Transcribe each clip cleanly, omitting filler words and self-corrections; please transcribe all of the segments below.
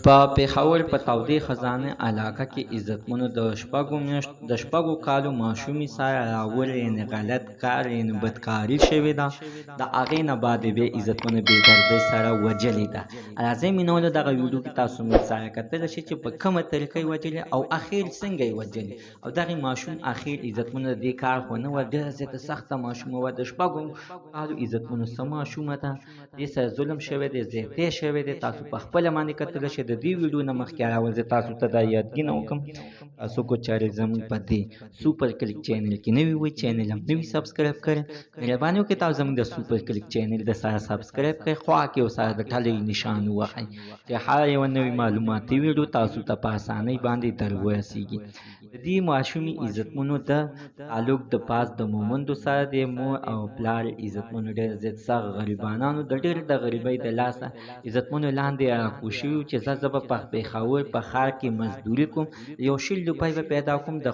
په پېښور په تودې خزانه علاقه کې عزتمنو د شپږو کالو ماشومې سره راوړی یعنې غلط کار یعنې بدکاري شوې ده. د هغې نه بعد یې بیا عزتمنو بېدردۍ سره وجلې ده. راځئ مینوالو دغه ویډیو کې تاسو موږ سره کتلی شئ چې په کومه طریقه یې وجلې او اخر څنګه یې وجلې او دغې ماشوم اخر عزتمنو د دې کار خو نه وه، ډېره زیاته سخته ماشومه وه، د شپږو کالو عزتمنو څه ماشومه ده، دې سره ظلم شوی دی، زیاتی شوی دی. تاسو په خپله باندې کتلی شئ. د دې ویډیو نه مخکې اول زه تاسو ته دا یادګینه وکړم، تاسو کو چارې زموږ په دې سوپر کلیک چینل کې نوي وئ، چینل هم نوي سبسکرایب کړئ. مهرباني وکړئ تاسو زموږ د سوپر کلیک چینل د سره سبسکرایب کړئ، خوا کې ورسره د ټلۍ نشان ووهئ چې هره یوه نوې معلوماتي ویډیو تاسو ته په اسانۍ باندې در ورسیږي. د دې ماشومې عزتمنو د تعلق د پاس د مومندو سره د مور او پلار عزتمنو ډېر زیات سخت غریبانانو د ډېر د غریبۍ د لاسه عزتمنو لاندې راکوز شوي وو چې زه به په پېښور په ښار کې مزدوري کوم، یو شل روپۍ به پیدا کوم، د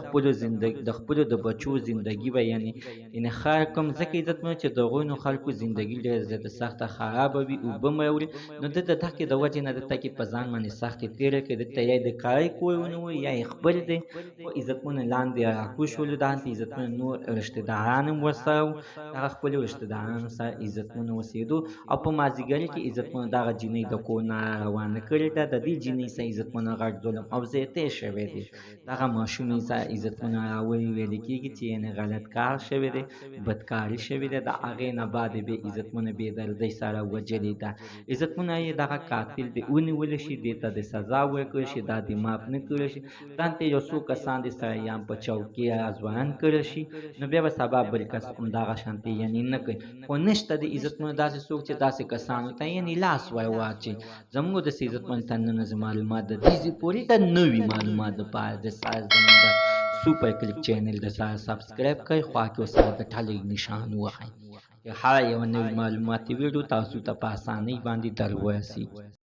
خپلو د بچو زندګي به یعنې خیر کوم، ځکه عزتمنو چې د هغوی خلکو زندګي ډېره زیاته سخته خرابه وي، اوبه به راوړي. نو ده د دغې د وجې نه دلته کې په ځان باندې سختې تېره کړې، دلته یا یې د کاري کور ونه و یا یې خپل دی، خو عزتمنو لاندې راکوز شولو. دلته عزتمنو نور رشته داران هم ورسره وو، هغه خپلو رشته دارانو سره عزتمنو اوسېدو او په مازدیګري کې عزتمنو دغه جینۍ د کور نه روانه کړې ده. د دې جینۍ سره عزتمنو غټ ظلم او زیاتی شوی دی. دغه ماشومې سره عزتمنو راوړي ویل کېږي چې یعنې غلط کار شوی دی، بدکاري شوې ده. د هغې نه بعد یې بیا عزتمنو بېدردۍ سره وجلې ده. عزتمنو یې دغه قاتل دې ونیولی شي، دې ته د سزا ورکړل شي، دا دې معاف نه کړی شي، دلته یو څو کسان دې سره یا په چوکۍ ازوارن کړی شي، نو بیا به سبا بل کس همدغه شانتې یعنې نه کوي. خو نشته د عزتمنو داسې څوک چې داسې کسانو ته یعنې لاس ور واچوي. زموږ داسې عزتمنو ته نن ورځې معلومات د دې ځای پورې د نوي معلومات دپاره د سره زموږ د سوپر کلیک چینل د سره سبسکرایب کړئ، خوا کې ورسره د ټلۍ نشان ووهئ چې هره یوه نوې معلوماتي ویډیو تاسو ته په اسانۍ باندې در ورسیږي.